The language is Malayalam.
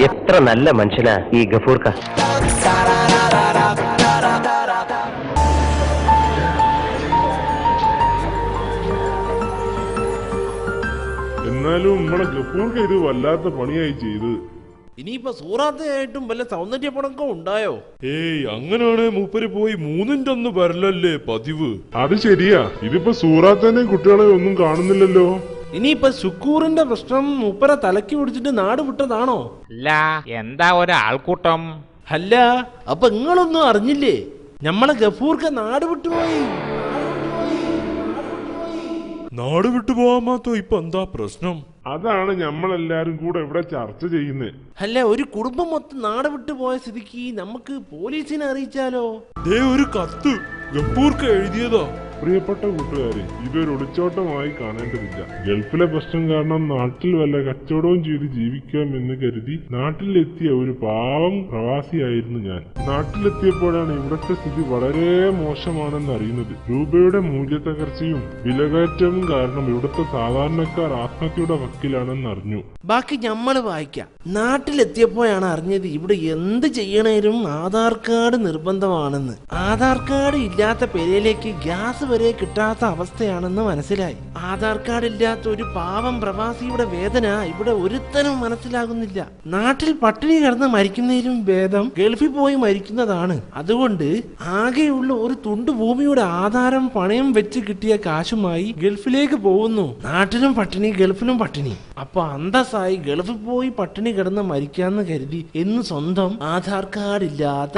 എത്ര നല്ല മനുഷ്യനാ ഈ ഗഫൂർക്ക. എന്നാലും നമ്മളെ ഗഫൂർക്ക ഇത് വല്ലാത്ത പണിയായി ചെയ്ത്. ഇനിയിപ്പോ സൂറാത്തയായിട്ടും വല്ല സൗന്ദര്യ പടക്കം ഉണ്ടായോ? ഏയ്, അങ്ങനാണ് മൂപ്പര് പോയി 3-1 വരലല്ലേ പതിവ്. അത് ശരിയാ. ഇതിപ്പോ സൂറാത്തേനെയും കുട്ടികളെ ഒന്നും കാണുന്നില്ലല്ലോ. ഇനിയിപ്പോ ശുക്കൂറിന്റെ പ്രശ്നം മൂപ്പര തലക്ക് പിടിച്ചിട്ട് നാട് വിട്ടതാണോ? അല്ല, എന്താ ഒരാൾക്കൂട്ടം? അല്ല, അപ്പൊ നിങ്ങളൊന്നും അറിഞ്ഞില്ലേ? നമ്മളെ ഗഫൂർക്ക നാട് വിട്ടുപോയി. നാട് വിട്ടു പോവാൻ മാത്രം ഇപ്പൊ എന്താ പ്രശ്നം? അതാണ് നമ്മളെല്ലാരും കൂടെ ഇവിടെ ചർച്ച ചെയ്യുന്നത്. അല്ല, ഒരു കുടുംബം മൊത്തം നാട് വിട്ടു പോയ സ്ഥിതിക്ക് നമുക്ക് പോലീസിനെ അറിയിച്ചാലോ? ദേ ഒരു കത്ത് ഗഫൂർക്ക എഴുതിയതാ. പ്രിയപ്പെട്ട കൂട്ടുകാരെ, ഇതൊരു ഒളിച്ചോട്ടമായി കാണേണ്ടതില്ല. ഗൾഫിലെ പ്രശ്നം കാരണം നാട്ടിൽ വല്ല കച്ചവടവും ചെയ്ത് ജീവിക്കാം എന്ന് കരുതി നാട്ടിലെത്തിയ ഒരു പാവം പ്രവാസിയായിരുന്നു ഞാൻ. നാട്ടിലെത്തിയപ്പോഴാണ് ഇവിടുത്തെ സ്ഥിതി വളരെ മോശമാണെന്ന് അറിയുന്നത്. രൂപയുടെ മൂല്യത്തകർച്ചയും വിലകയറ്റവും കാരണം ഇവിടുത്തെ സാധാരണക്കാർ ആത്മഹത്യയുടെ വക്കിലാണെന്ന് അറിഞ്ഞു. ബാക്കി ഞമ്മള് വായിക്കാം. നാട്ടിലെത്തിയപ്പോഴാണ് അറിഞ്ഞത് ഇവിടെ എന്ത് ചെയ്യണേലും ആധാർ കാർഡ് നിർബന്ധമാണെന്ന്. ആധാർ കാർഡ് ഇല്ലാത്ത പേരിലേക്ക് ഗ്യാസ് വരെ കിട്ടാത്ത അവസ്ഥയാണെന്ന് മനസ്സിലായി. ആധാർ കാർഡ് ഇല്ലാത്ത ഒരു പാവം പ്രവാസിയുടെ വേദന ഇവിടെ ഒരുത്തനും മനസ്സിലാകുന്നില്ല. നാട്ടിൽ പട്ടിണി കിടന്ന് മരിക്കുന്നതിലും ഭേദം ഗൾഫിൽ പോയി മരിക്കുന്നതാണ്. അതുകൊണ്ട് ആകെയുള്ള ഒരു തുണ്ട് ഭൂമിയുടെ ആധാരം പണയം വെച്ച് കിട്ടിയ കാശുമായി ഗൾഫിലേക്ക് പോകുന്നു. നാട്ടിലും പട്ടിണി, ഗൾഫിലും പട്ടിണി. അപ്പൊ അന്തസ്സായി ഗൾഫിൽ പോയി പട്ടിണി കിടന്ന് മരിക്കാന്ന് കരുതി എന്ന് സ്വന്തം ആധാർ കാർഡ് ഇല്ലാത്ത